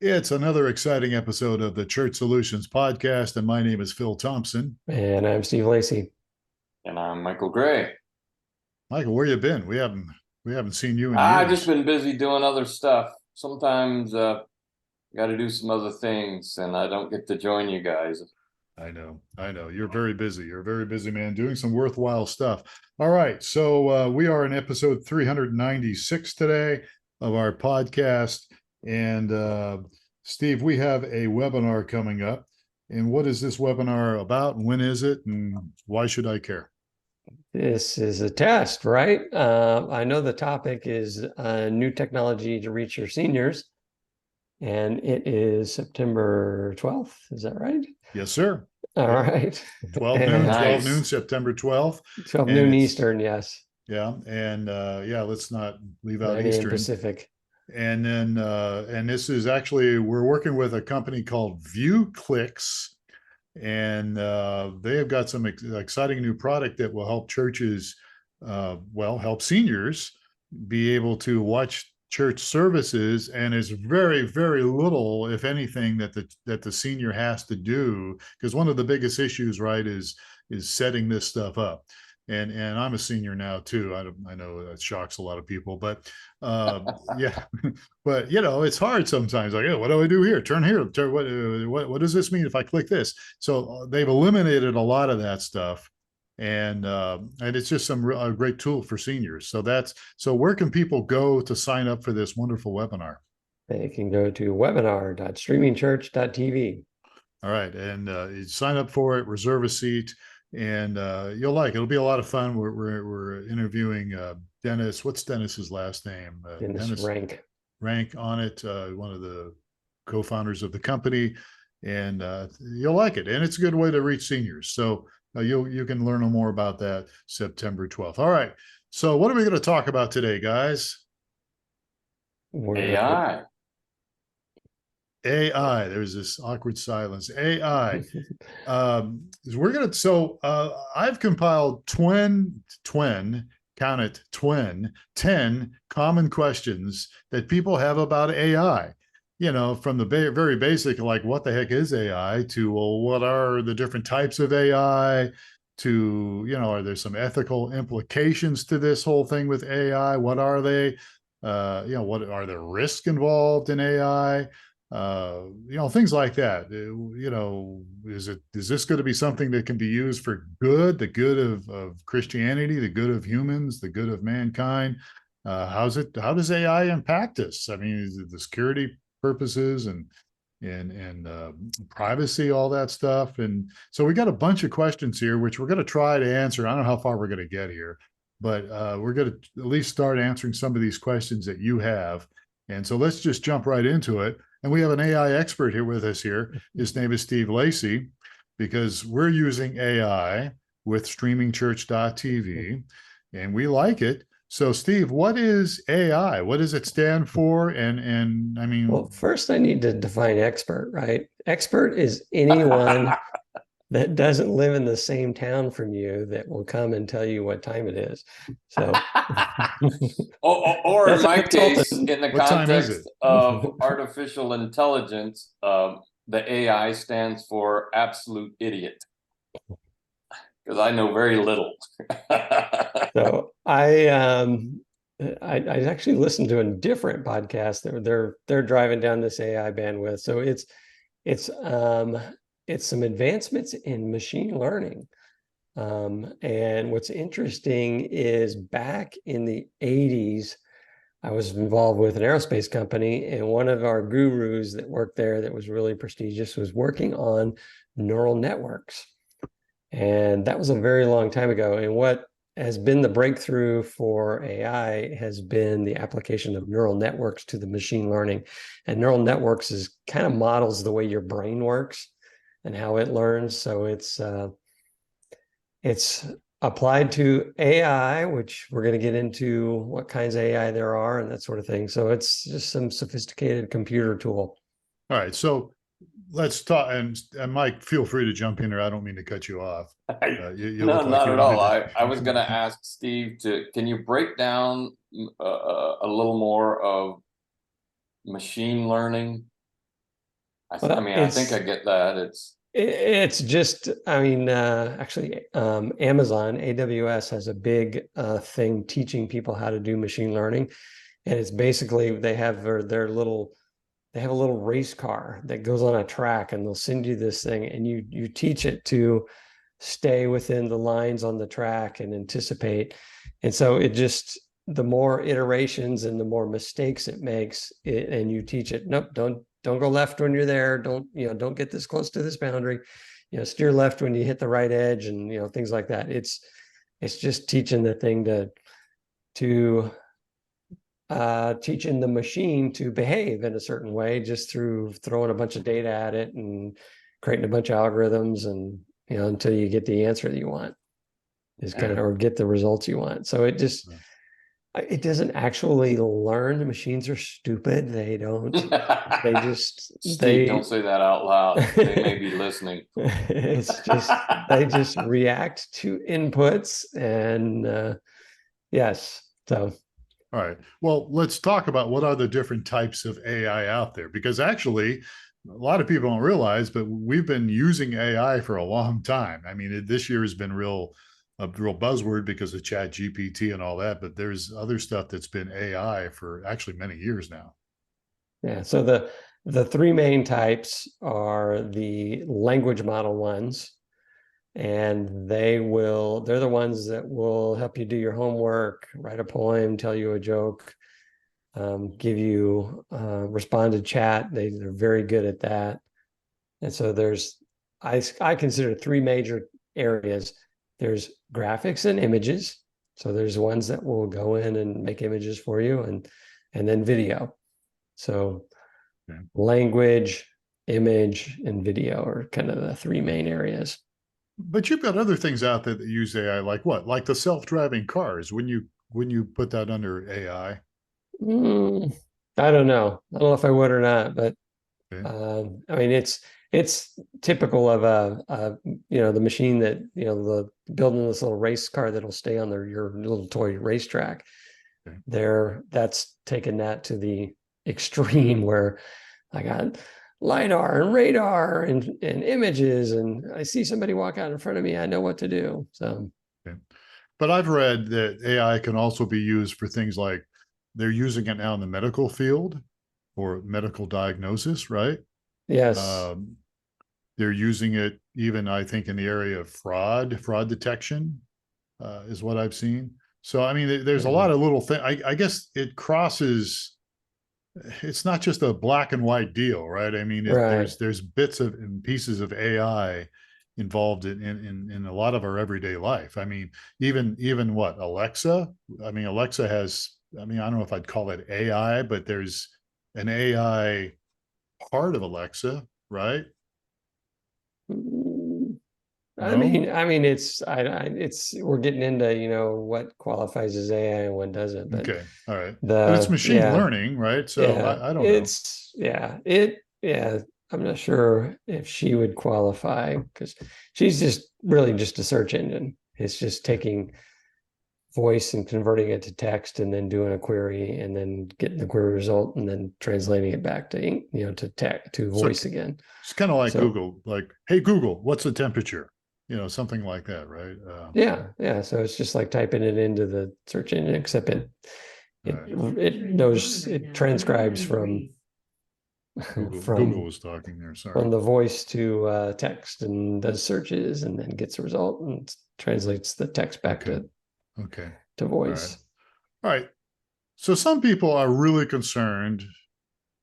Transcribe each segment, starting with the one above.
It's another exciting episode of the Church Solutions podcast, and my name is Phil Thompson. And I'm Steve Lacy. And I'm Michael Gray. Michael, where you been? We haven't seen you in I've years. just been busy doing other stuff. Sometimes got to do some other things, and I don't get to join you guys. I know. You're very busy. You're a very busy man doing some worthwhile stuff. All right, so we are in episode 396 today of our podcast, and Steve, we have a webinar coming up. And what is this webinar about? And when is it? And why should I care? This is a test, right? I know the topic is new technology to reach your seniors, and it is September 12th. Is that right? Yes, sir. All right. 12 noon, And 12 noon, September 12th. 12 And noon it's- Eastern, yes. Yeah. And let's not leave out 9 a.m. Eastern. Pacific. And then, and this is actually, we're working with a company called ViewClicks, and they have got some exciting new product that will help churches, help seniors be able to watch church services, and is very, very little, if anything, that the senior has to do, because one of the biggest issues, right, is setting this stuff up. And I'm a senior now too. I know that shocks a lot of people, but yeah, but it's hard sometimes. Like, what do I do here? Turn here. What does this mean if I click this? So they've eliminated a lot of that stuff, and it's just a great tool for seniors. So where can people go to sign up for this wonderful webinar? They can go to webinar.streamingchurch.tv. All right, and you sign up for it, reserve a seat. And you'll like it. It'll be a lot of fun. We're interviewing Dennis. What's Dennis's last name? Dennis Rank on it. One of the co-founders of the company, and you'll like it. And it's a good way to reach seniors. So you can learn more about that September 12th. All right. So what are we going to talk about today, guys? AI. AI. There's this awkward silence. AI. I've compiled 10 common questions that people have about AI. From the very basic, like what the heck is AI, to, well, what are the different types of AI, to, are there some ethical implications to this whole thing with AI? What are they? What are there risks involved in AI? Things like that. Is this going to be something that can be used for good, the good of Christianity, the good of humans, the good of mankind? How does AI impact us? I mean, is it the security purposes and privacy, all that stuff? And so we got a bunch of questions here, which we're going to try to answer. I don't know how far we're going to get here, but we're going to at least start answering some of these questions that you have. And so let's just jump right into it. And we have an AI expert here with us here. His name is Steve Lacy, because we're using AI with streamingchurch.tv, and we like it. So, Steve, what is AI? What does it stand for? And I mean, well, first I need to define expert, right? Expert is anyone that doesn't live in the same town from you that will come and tell you what time it is. So, or in my case, in the What time is context it? of artificial intelligence, the AI stands for absolute idiot, because I know very little. so I actually listened to a different podcast. They're driving down this AI bandwidth. So it's some advancements in machine learning. And what's interesting is back in the 80s, I was involved with an aerospace company, and one of our gurus that worked there that was really prestigious was working on neural networks. And that was a very long time ago. And what has been the breakthrough for AI has been the application of neural networks to the machine learning. And neural networks is kind of models the way your brain works and how it learns. So it's applied to AI, which we're going to get into what kinds of AI there are and that sort of thing. So it's just some sophisticated computer tool. All right. So let's talk. And Mike, feel free to jump in there. I don't mean to cut you off. No, not at all. I was going to ask Steve can you break down a little more of machine learning I mean, I think I get that. It's just, I mean, actually, Amazon, AWS has a big thing teaching people how to do machine learning. And it's basically, they have their little, they have a little race car that goes on a track, and they'll send you this thing, and you teach it to stay within the lines on the track and anticipate. And so it just, the more iterations and the more mistakes it makes, and you teach it, nope, don't go left when you're there. Don't get this close to this boundary. Steer left when you hit the right edge, and things like that. It's just teaching the thing to teaching the machine to behave in a certain way, just through throwing a bunch of data at it and creating a bunch of algorithms, and until you get the answer that you want, is kind of, or get the results you want. So it just, it doesn't actually learn. The machines are stupid. They don't, they just, Steve, don't say that out loud. They may be listening. It's just, they just react to inputs, and yes. So. All right. Well, let's talk about what are the different types of AI out there, because actually a lot of people don't realize, but we've been using AI for a long time. I mean, this year has been a real buzzword because of Chat GPT and all that, but there's other stuff that's been AI for actually many years now. Yeah. So the three main types are the language model ones, and they're the ones that will help you do your homework, write a poem, tell you a joke, give you respond to chat. They're very good at that. And so I consider three major areas. There's graphics and images. So there's ones that will go in and make images for you, and then video. So language, image, and video are kind of the three main areas. But you've got other things out there that use AI, like what? Like the self-driving cars. When you put that under AI? I don't know. I don't know if I would or not, but I mean, it's typical of the machine that, the building this little race car that'll stay on your little toy racetrack. That's taken that to the extreme, where I got LiDAR and radar and images, and I see somebody walk out in front of me, I know what to do. So, but I've read that AI can also be used for things like, they're using it now in the medical field for medical diagnosis, right? Yes. They're using it even, I think, in the area of fraud detection, is what I've seen. So, I mean, there's a lot of little things. I guess it crosses. It's not just a black and white deal, right? I mean, there's bits of and pieces of AI involved in a lot of our everyday life. I mean, even what, Alexa? I mean, Alexa has, I mean, I don't know if I'd call it AI, but there's an AI part of Alexa, right? I mean, it's we're getting into, what qualifies as AI and what doesn't. But okay, all right. But it's machine learning, right? So I don't know. I'm not sure if she would qualify, because she's just really just a search engine. It's just taking voice and converting it to text, and then doing a query, and then getting the query result, and then translating it back to voice again. It's kind of like Google, like, hey Google, what's the temperature? Something like that, right? Yeah. So it's just like typing it into the search engine, except it knows, it transcribes from Google was talking there. Sorry. From the voice to text, and does searches, and then gets a result and translates the text back to voice. All right. So some people are really concerned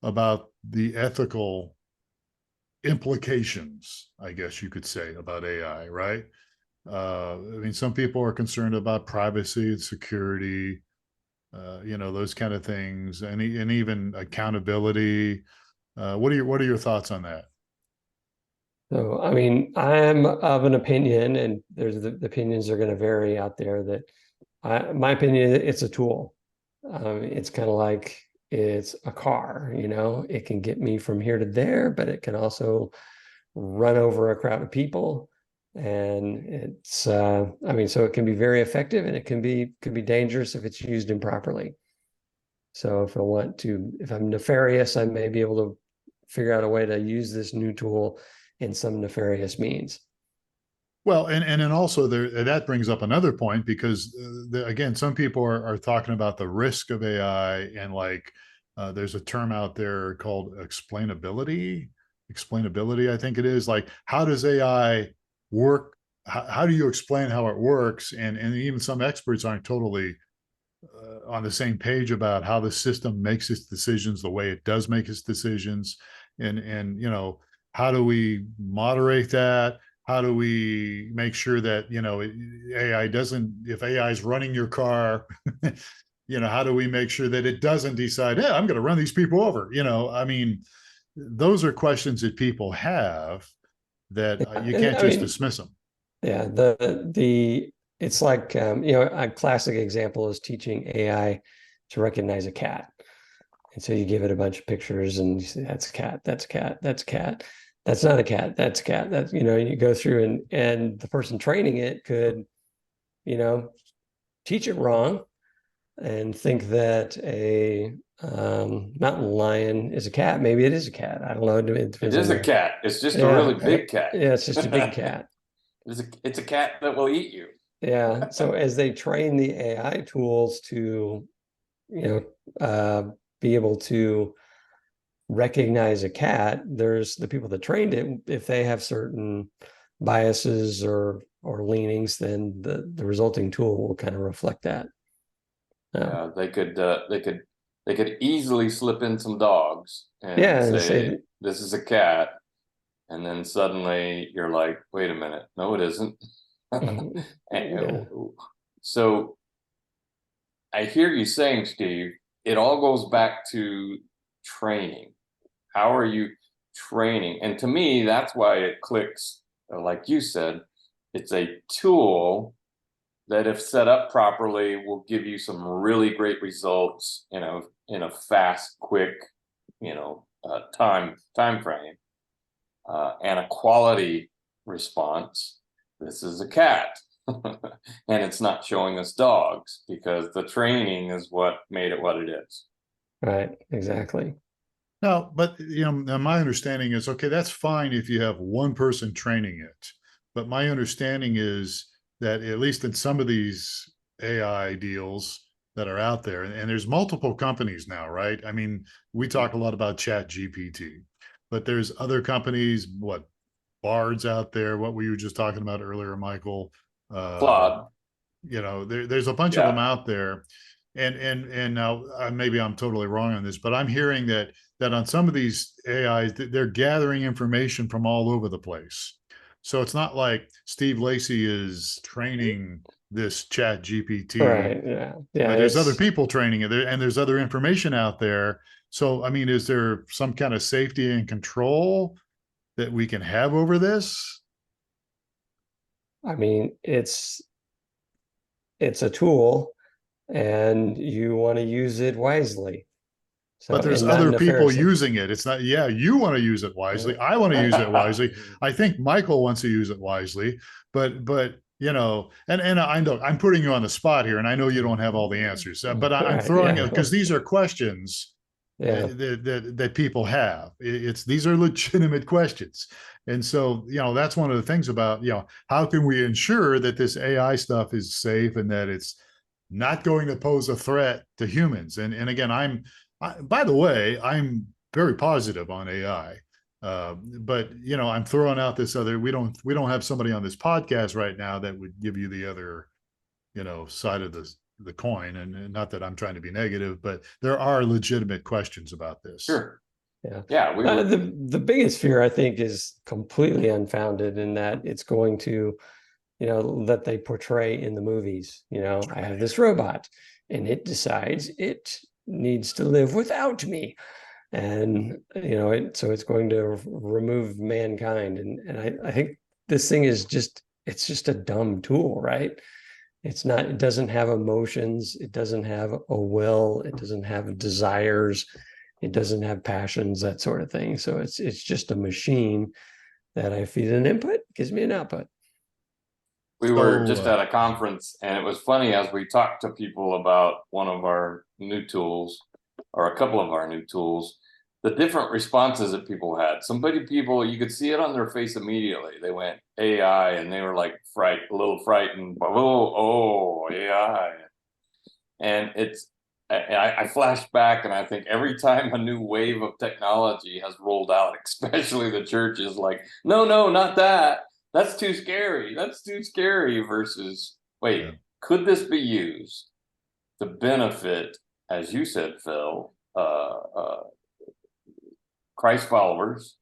about the ethical implications, I guess you could say, about AI, right? I mean, some people are concerned about privacy and security, those kind of things, and even accountability. What are your thoughts on that? So, I mean, I'm of an opinion, and there's the opinions are going to vary out there, that my opinion, it's a tool. It's kind of like, it's a car, it can get me from here to there, but it can also run over a crowd of people. And it's, so it can be very effective, and it can be dangerous if it's used improperly. So if I'm nefarious, I may be able to figure out a way to use this new tool in some nefarious means. Well, and then also there, that brings up another point, because again, some people are talking about the risk of AI, and like there's a term out there called explainability. I think it is, like, how does AI work? How do you explain how it works? And even some experts aren't totally on the same page about how the system makes its decisions the way it does make its decisions. And how do we moderate that? How do we make sure that AI doesn't, if AI is running your car, how do we make sure that it doesn't decide, hey, I'm going to run these people over? I mean, those are questions that people have that you can't just dismiss them. Yeah, it's like a classic example is teaching AI to recognize a cat. And so you give it a bunch of pictures and you say, that's a cat, that's a cat, that's a cat. That's not a cat, that's a cat. That's, you go through and the person training it could, teach it wrong and think that a mountain lion is a cat. Maybe it is a cat. I don't know. It is a cat. It's just a really big cat. Yeah, it's just a big cat. It's a cat that will eat you. Yeah. So as they train the AI tools to, be able to recognize a cat, there's the people that trained it, if they have certain biases or leanings, then the resulting tool will kind of reflect that. Yeah, they could easily slip in some dogs and say this is a cat, and then suddenly you're like, wait a minute, no, it isn't. Yeah. So I hear you saying, Steve, it all goes back to training. How are you training? And to me, that's why it clicks. Like you said, it's a tool that, if set up properly, will give you some really great results in a fast, quick, time frame, and a quality response. This is a cat. And it's not showing us dogs, because the training is what made it what it is. Right, exactly. No, but my understanding is, okay, that's fine if you have one person training it. But my understanding is that, at least in some of these AI deals that are out there, and there's multiple companies now, right? I mean, we talk a lot about ChatGPT, but there's other companies, Bard's out there, what we were just talking about earlier, Michael. Claude. There's a bunch of them out there. And now maybe I'm totally wrong on this, but I'm hearing that on some of these AIs, they're gathering information from all over the place. So it's not like Steve Lacy is training this ChatGPT. Right. Yeah. But there's other people training it, and there's other information out there. So, I mean, is there some kind of safety and control that we can have over this? I mean, it's a tool, and you want to use it wisely. So, but there's other people using it. It's not, you want to use it wisely. I want to use it wisely. I think Michael wants to use it wisely, but and I know I'm putting you on the spot here, and I know you don't have all the answers, but I'm throwing it because these are questions that people have. These are legitimate questions. And so, that's one of the things about, how can we ensure that this AI stuff is safe and that it's not going to pose a threat to humans? And again, by the way, I'm very positive on AI. But I'm throwing out this other, we don't have somebody on this podcast right now that would give you the other, side of the coin. And not that I'm trying to be negative, but there are legitimate questions about this. Sure. Yeah. The biggest fear, I think, is completely unfounded, in that it's going to, that they portray in the movies. I have this robot and it decides it needs to live without me. And, so it's going to remove mankind. And I think this thing is it's just a dumb tool, right? It doesn't have emotions. It doesn't have a will. It doesn't have desires. It doesn't have passions, that sort of thing. So it's just a machine that I feed an input, gives me an output. We were just at a conference, and it was funny as we talked to people about one of our new tools, or a couple of our new tools. the different responses that people had. People, you could see it on their face immediately. They went AI, and they were like a little frightened. Oh, AI. And I flash back, and I think every time a new wave of technology has rolled out, especially the church is like, no, not that. That's too scary. That's too scary. Versus, wait, Yeah. could this be used to benefit, as you said, Phil, Christ followers,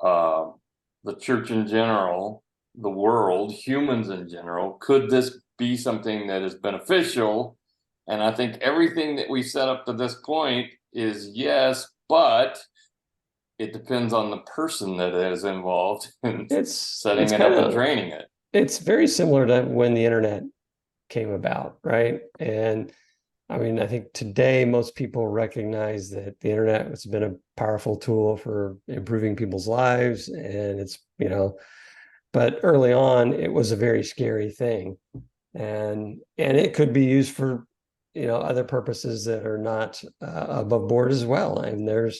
the church in general, the world, humans in general? Could this be something that is beneficial? And I think everything that we set up to this point is yes, but it depends on the person that is involved in setting it up and training it. It's very similar to when the internet came about, right? And I mean, I think today most people recognize that the internet has been a powerful tool for improving people's lives, and it's, but early on it was a very scary thing, and it could be used for other purposes that are not above board as well. And I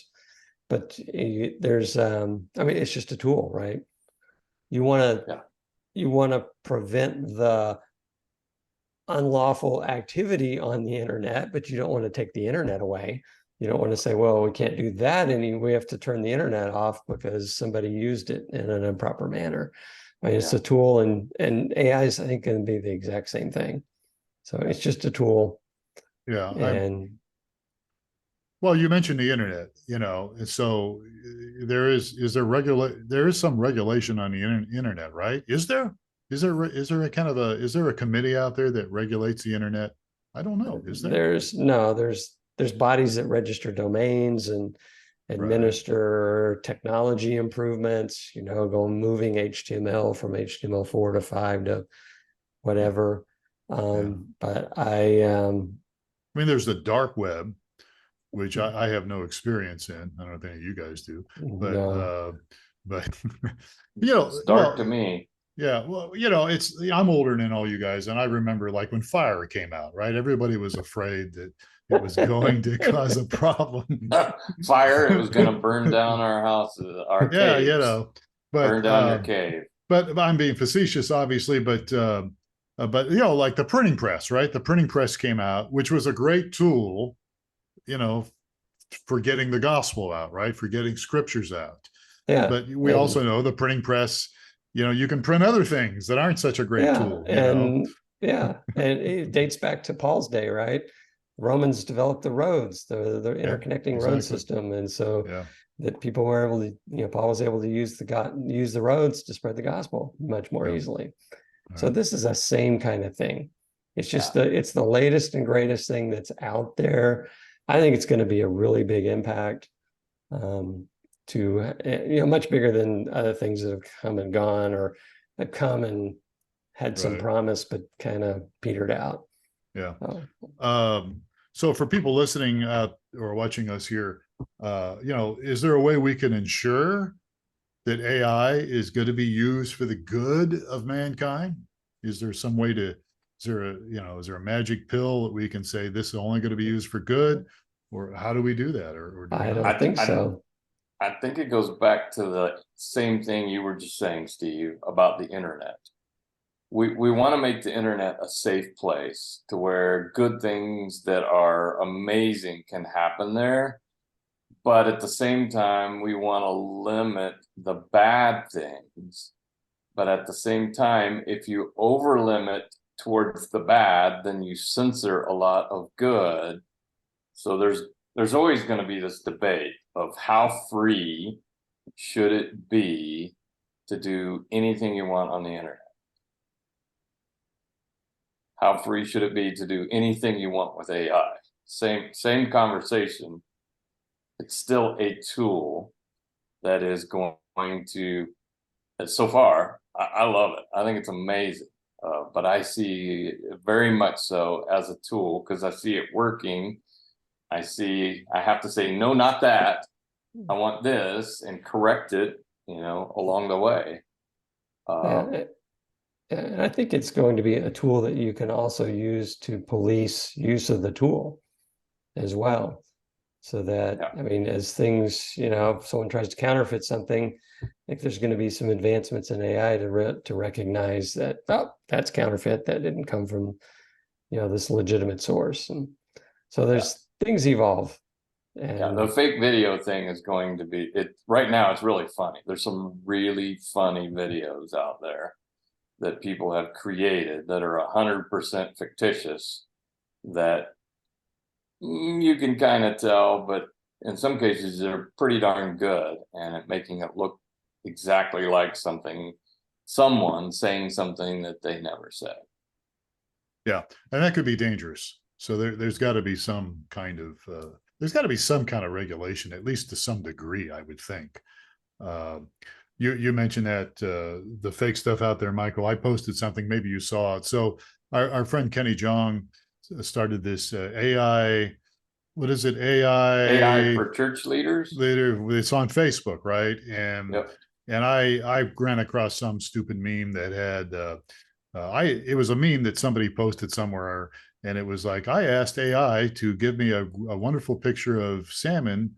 mean, it's just a tool, right? You want to prevent the unlawful activity on the internet, but you don't want to take the internet away. You don't want to say, well, we can't do that, and we have to turn the internet off because somebody used it in an improper manner. I mean, it's a tool, and AI is, I think, going to be the exact same thing. So it's just a tool. Yeah. And well, you mentioned the internet, so there is some regulation on the internet, right? Is there a kind of is there a committee out there that regulates the internet? I don't know. Is there? There's bodies that register domains and administer technology improvements, moving HTML from HTML4 to 5 to whatever. But I mean, there's the dark web, which I have no experience in. I don't know if any of you guys do, but no. It's dark to me. Yeah, well, I'm older than all you guys, and I remember like when fire came out, right? Everybody was afraid that it was going to cause a problem. Fire, it was going to burn down our houses, our caves. But burn down your cave. But I'm being facetious, obviously. But like the printing press, right? The printing press came out, which was a great tool, for getting the gospel out, right? For getting scriptures out. Yeah. But we also know the printing press, you can print other things that aren't such a great tool. And it dates back to Paul's day, right? Romans developed the roads, the interconnecting road system, and so that people were able to, Paul was able to use the roads to spread the gospel much more easily. So this is the same kind of thing. It's just it's the latest and greatest thing that's out there. I think it's going to be a really big impact, much bigger than other things that have come and gone, or have come and had some promise but kind of petered out. Yeah. So for people listening or watching us here, is there a way we can ensure that AI is going to be used for the good of mankind? Is there some way is there a magic pill that we can say this is only going to be used for good, or how do we do that? Or I don't think so. I think it goes back to the same thing you were just saying, Steve, about the internet. We want to make the internet a safe place to where good things that are amazing can happen there. But at the same time, we want to limit the bad things. But at the same time, if you over limit towards the bad, then you censor a lot of good. So there's always going to be this debate of how free should it be to do anything you want on the internet? How free should it be to do anything you want with AI? Same conversation. It's still a tool that is going to, so far, I love it. I think it's amazing. But I see it very much so as a tool because I see it working. I have to say, no, not that. I want this, and correct it, along the way. And I think it's going to be a tool that you can also use to police use of the tool as well. so that, Yeah. I mean, as things, if someone tries to counterfeit something, I think there's going to be some advancements in AI to recognize that, oh, that's counterfeit. That didn't come from, this legitimate source. And so there's things evolve. Yeah, And the fake video thing is going to be it right now. It's really funny. There's some really funny videos out there that people have created that are 100% fictitious that you can kind of tell, but in some cases they're pretty darn good and making it look exactly like someone saying something that they never said. Yeah, and that could be dangerous. So there's got to be some kind of regulation, at least to some degree, I would think. Uh, you mentioned that the fake stuff out there, Michael. I posted something, maybe you saw it. So our friend Kenny Jong started this AI. What is it? AI for church leaders. It's on Facebook, right? And Yep. and I ran across some stupid meme that had it was a meme that somebody posted somewhere, and it was like, I asked AI to give me a wonderful picture of salmon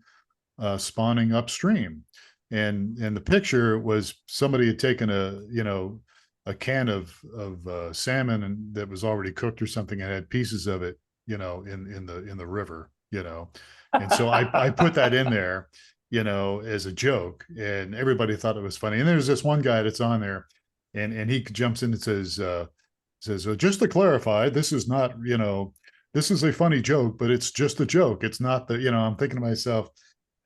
spawning upstream, and the picture was somebody had taken a can of salmon and that was already cooked or something and had pieces of it in the river, and so I put that in there, as a joke, and everybody thought it was funny. And there's this one guy that's on there, and he jumps in and says, well, just to clarify, this is not, this is a funny joke, but it's just a joke. It's not I'm thinking to myself,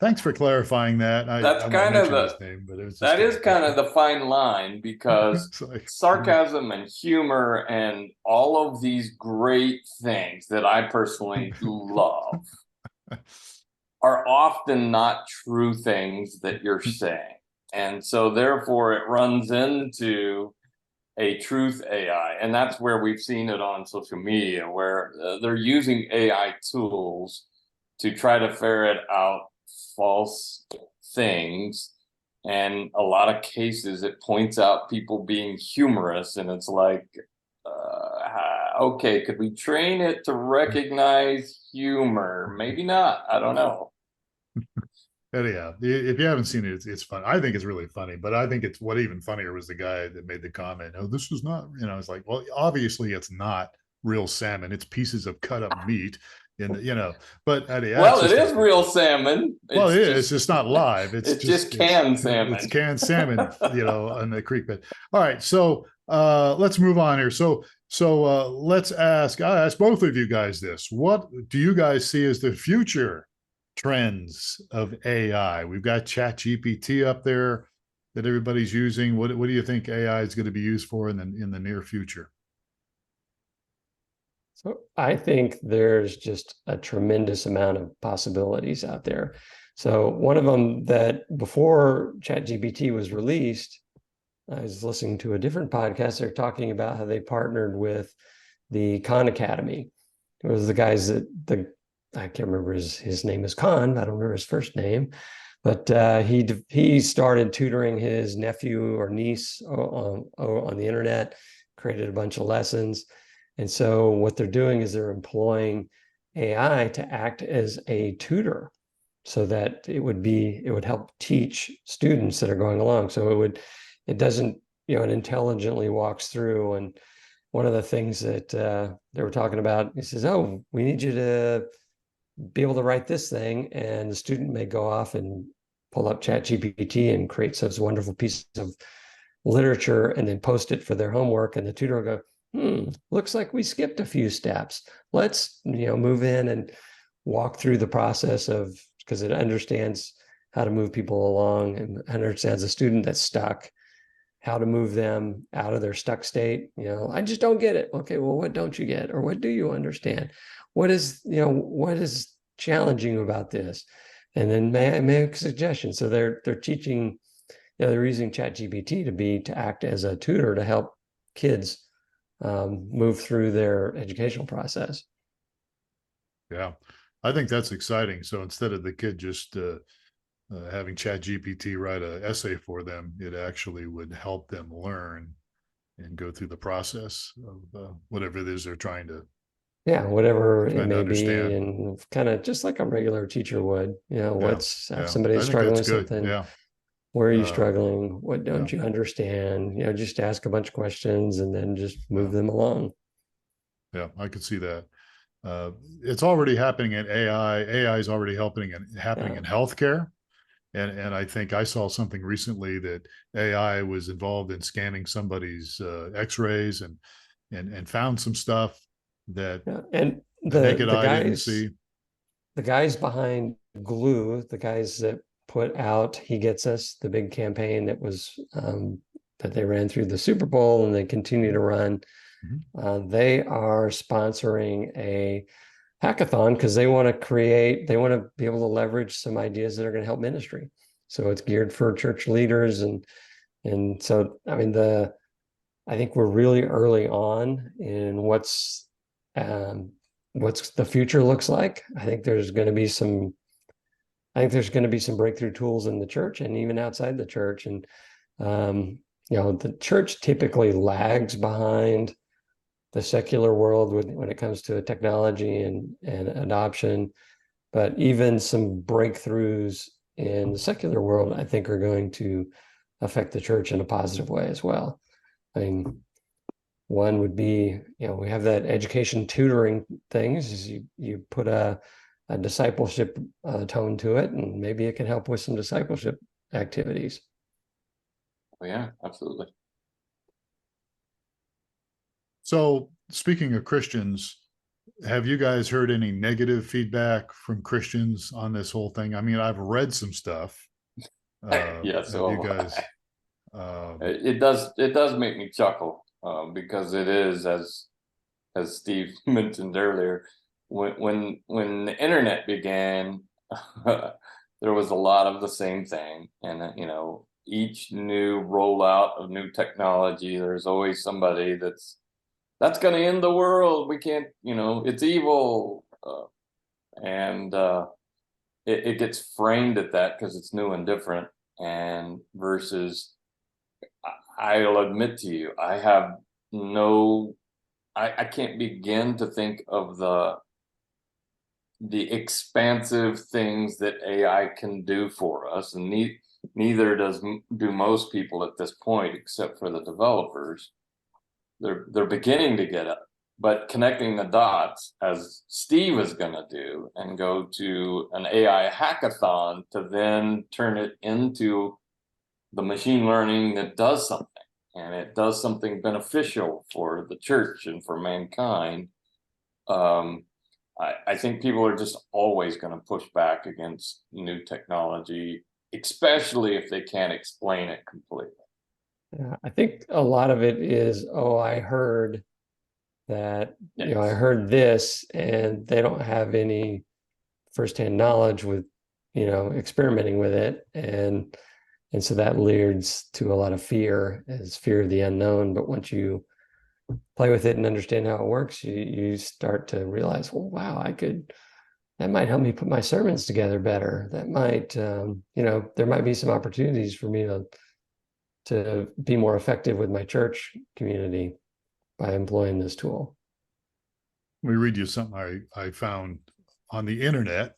thanks for clarifying that. That's I won't kind of mention his name, but it was that is kind of the fine line, because like, sarcasm and humor and all of these great things that I personally love are often not true things that you're saying. And so therefore it runs into a truth AI. And that's where we've seen it on social media, where they're using AI tools to try to ferret out false things. And a lot of cases, it points out people being humorous, and it's like, okay, could we train it to recognize humor? Maybe not. I don't know. Anyhow, if you haven't seen it, it's fun. I think it's really funny, but I think it's what even funnier was the guy that made the comment. Oh, this is not, it's like, well, obviously it's not real salmon. It's pieces of cut up meat, but well, it is real salmon. Well, it is. It's just not live. It's just canned salmon. It's canned salmon, on the creek bed. All right, so let's move on here. So let's ask. I ask both of you guys this: what do you guys see as the future trends of AI? We've got ChatGPT up there that everybody's using. What do you think AI is going to be used for in the near future? so I think there's just a tremendous amount of possibilities out there. So one of them, that before ChatGPT was released, I was listening to a different podcast. They're talking about how they partnered with the Khan Academy. It was the guys I can't remember his name is Khan. I don't remember his first name, but he started tutoring his nephew or niece on the internet, created a bunch of lessons. And so what they're doing is they're employing AI to act as a tutor, so that it would help teach students that are going along. So it doesn't, it intelligently walks through. And one of the things that they were talking about, he says, oh, we need you to be able to write this thing. And the student may go off and pull up ChatGPT and create such a wonderful piece of literature and then post it for their homework. And the tutor will go, looks like we skipped a few steps. Let's, move in and walk through the process because it understands how to move people along and understands a student that's stuck, how to move them out of their stuck state. I just don't get it. Okay, well, what don't you get? Or what do you understand? What is challenging about this? And then may I make suggestions? So they're teaching, they're using ChatGPT to act as a tutor to help kids move through their educational process. Yeah, I think that's exciting. So instead of the kid just having ChatGPT write an essay for them, it actually would help them learn and go through the process of whatever it is they're trying to Yeah, whatever it trying to may be, understand. and kind of just like a regular teacher would, Yeah, what's if yeah. somebody's I think struggling that's with good. something, Yeah. where are you Uh, struggling? What yeah, don't you understand? Just ask a bunch of questions and then just yeah, move them along. yeah. I could see that. Uh, it's already happening in AI. AI is already happening Yeah. in healthcare. And I think I saw something recently that AI was involved in scanning somebody's X-rays and found some stuff that Yeah. And the the naked the eye didn't guys see. the guys behind Glue, the guys that put out He Gets Us, the big campaign that was that they ran through the Super Bowl and they continue to run, Mhm. they are sponsoring a hackathon because they want to be able to leverage some ideas that are going to help ministry. So it's geared for church leaders, and so I mean I think we're really early on in um, what's the future looks like. I think there's going to be some breakthrough tools in the church and even outside the church. And the church typically lags behind the secular world when it comes to technology and adoption. But even some breakthroughs in the secular world, I think, are going to affect the church in a positive way as well. I mean, one would be, we have that education tutoring things. Is you put a discipleship tone to it, and maybe it can help with some discipleship activities. Oh, yeah, absolutely. So speaking of Christians, have you guys heard any negative feedback from Christians on this whole thing? I mean, I've read some stuff. Yeah, Have you so guys? Um, it does make me chuckle, because it is, as Steve mentioned earlier, when the internet began, there was a lot of the same thing, and each new rollout of new technology, there's always somebody that's going to end the world. We can't, it's evil, and it gets framed at that because it's new and different, and versus, I'll admit to you, I have no, I can't begin to think of the expansive things that AI can do for us, and neither do most people at this point, except for the developers. They're beginning to get it, but connecting the dots, as Steve is going to do, and go to an AI hackathon to then turn it into the machine learning that does something, and it does something beneficial for the church and for mankind. um, I think people are just always going to push back against new technology, especially if they can't explain it completely. Yeah, I think a lot of it is, oh, I heard that, I Yes. heard this, and they don't have any firsthand knowledge with, experimenting with it. And so that leads to a lot of fear, as fear of the unknown. But once you play with it and understand how it works, you start to realize, well, wow, that might help me put my sermons together better. That might, there might be some opportunities for me to be more effective with my church community by employing this tool. let me read you something I found on the internet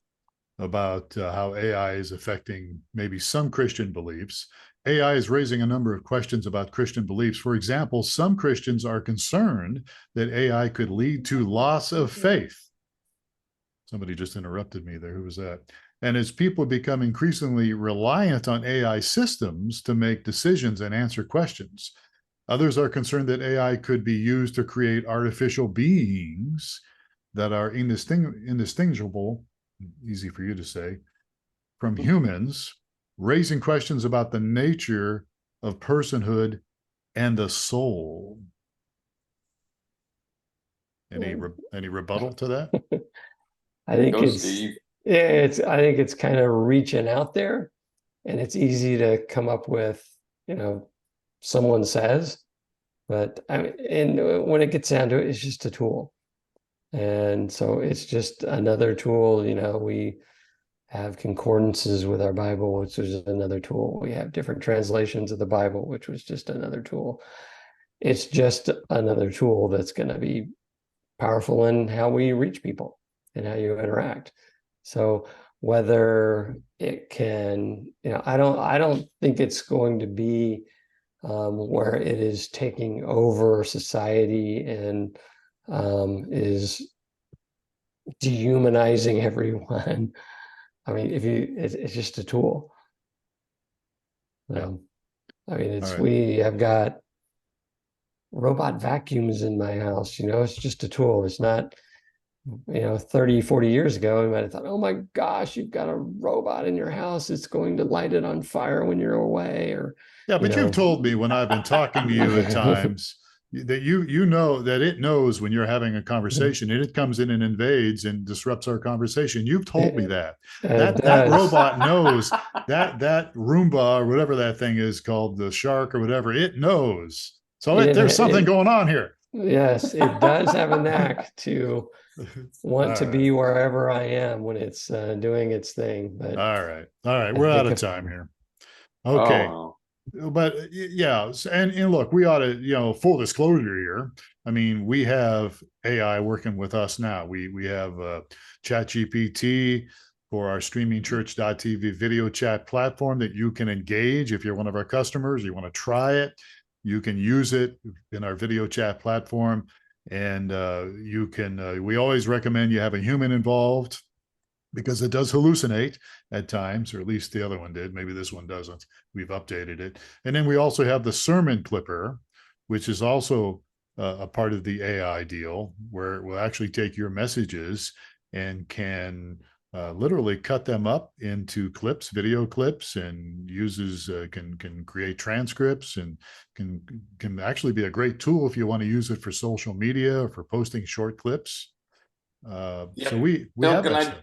about how AI is affecting maybe some Christian beliefs. AI is raising a number of questions about Christian beliefs. For example, some Christians are concerned that AI could lead to loss of faith. Somebody just interrupted me there. Who was that? And as people become increasingly reliant on AI systems to make decisions and answer questions, others are concerned that AI could be used to create artificial beings that are indistinguishable, easy for you to say, from humans, raising questions about the nature of personhood and the soul. Any rebuttal to that? I think Go, Steve. I think it's kind of reaching out there, and it's easy to come up with, someone says, but and when it gets down to it, it's just a tool. And so it's just another tool. We have concordances with our Bible, which is another tool. We have different translations of the Bible, which was just another tool. It's just another tool that's going to be powerful in how we reach people and how you interact. So whether it can, I don't think it's going to be where it is taking over society and is dehumanizing everyone. I mean, it's just a tool. Yeah. I mean, All right. we have got robot vacuums in my house, it's just a tool. It's not, 30, 40 years ago, we might have thought, oh my gosh, you've got a robot in your house. It's going to light it on fire when you're away, or, Yeah, but you've told me when I've been talking to you at times that you know that it knows when you're having a conversation and it comes in and invades and disrupts our conversation. You've told me that that robot knows that Roomba or whatever that thing is called, the shark or whatever, it knows. So there's something going on here. Yes, it does have a knack to want to be wherever I am when it's doing its thing. But all right, we're out of time here. Okay. Oh. But yeah, and look, we ought to, full disclosure here. I mean, we have AI working with us now. We have ChatGPT for our streamingchurch.tv video chat platform that you can engage if you're one of our customers. You want to try it, you can use it in our video chat platform, and you can. We always recommend you have a human involved, because it does hallucinate at times, or at least the other one did. Maybe this one doesn't. We've updated it. And then we also have the sermon clipper, which is also a part of the AI deal, where it will actually take your messages and can literally cut them up into clips, video clips, and can create transcripts, and can actually be a great tool if you want to use it for social media or for posting short clips. Yep. So we Bill, have that stuff.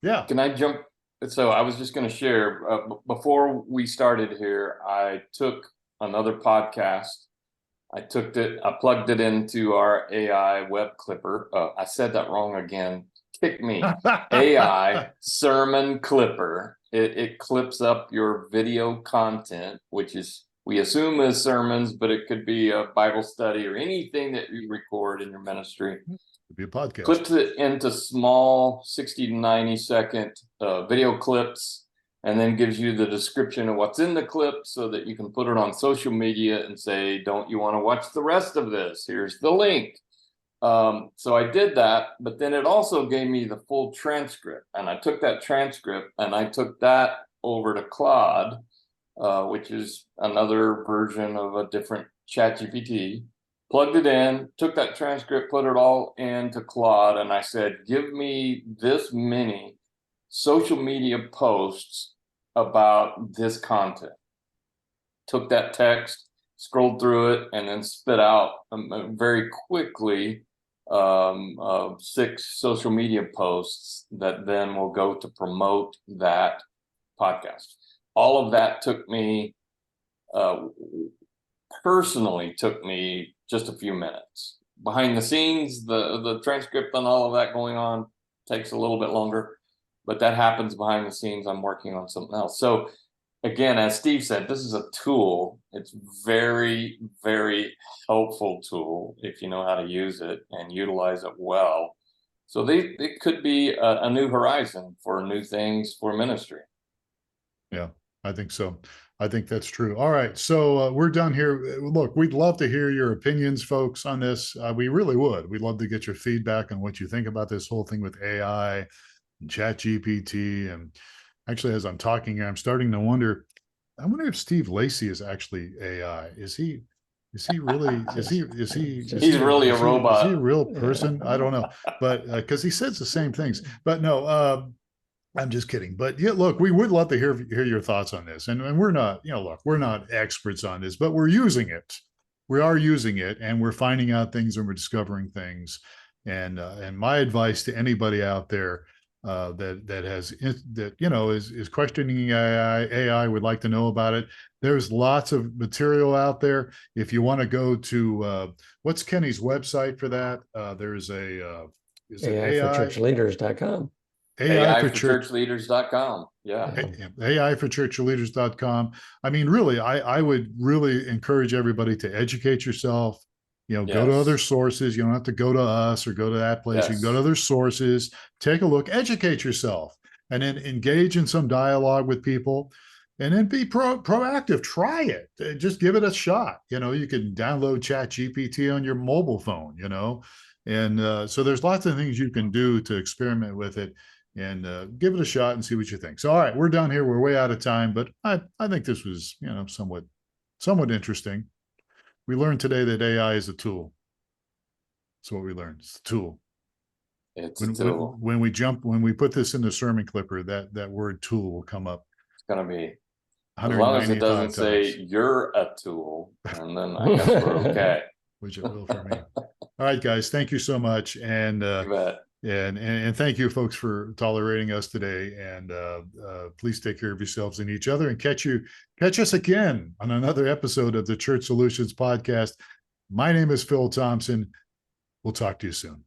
Yeah. Can I jump? So I was just going to share, before we started here, I took another podcast. I plugged it into our AI web clipper. I said that wrong again. Kick me. AI sermon clipper. It clips up your video content, which we assume is sermons, but it could be a Bible study or anything that you record in your ministry. Be a podcast. Clips it into small 60 to 90 second video clips, and then gives you the description of what's in the clip so that you can put it on social media and say, don't you want to watch the rest of this? Here's the link. So I did that, but then it also gave me the full transcript, and I took that transcript and I took that over to Claude, which is another version of a different ChatGPT. Plugged it in, took that transcript, put it all into Claude, and I said, give me this many social media posts about this content. Took that text, scrolled through it, and then spit out very quickly 6 social media posts that then will go to promote that podcast. All of that took me, personally took me just a few minutes. Behind the scenes, the transcript and all of that going on takes a little bit longer, but that happens behind the scenes. I'm working on something else. So again, as Steve said, this is a tool. It's very, very helpful tool if you know how to use it and utilize it well. So it could be a new horizon for new things for ministry. Yeah, I think so. I think that's true. All right. So we're done here. Look, we'd love to hear your opinions, folks, on this. We really would. We'd love to get your feedback on what you think about this whole thing with AI and ChatGPT. And actually, as I'm talking here, I'm starting to wonder, I wonder if Steve Lacy is actually AI. Is he really, is he really a robot? Is he a real person? I don't know. But because he says the same things. But no, I'm just kidding. But yeah, look, we would love to hear your thoughts on this. And we're not, look, we're not experts on this, but we're using it. We are using it, and we're finding out things, and we're discovering things. And my advice to anybody out there that is questioning AI, would like to know about it. There's lots of material out there. If you want to go to what's Kenny's website for that? There's a AI for churchleaders.com. AI for churchleaders.com. Yeah. AI for churchleaders.com. I mean, really, I would really encourage everybody to educate yourself, Go to other Yes. sources. You don't have to go to us or go to that place. You can go to Yes. other sources, take a look, educate yourself, and then engage in some dialogue with people, and then be proactive. Try it. Just give it a shot. You can download Chat GPT on your mobile phone, and so there's lots of things you can do to experiment with it and give it a shot and see what you think. So, all right, we're done here. We're way out of time, but I think this was, somewhat interesting. We learned today that AI is a tool. That's what we learned. It's a tool. It's When, a tool. when we put this in the sermon clipper, that word tool will come up It's gonna be, as long as it 195 doesn't times, say you're a tool, and then I guess we're okay. which it will for me. All right, guys, thank you so much, and You bet. and thank you, folks, for tolerating us today. And please take care of yourselves and each other, and catch us again on another episode of the Church Solutions Podcast. My name is Phil Thompson. We'll talk to you soon.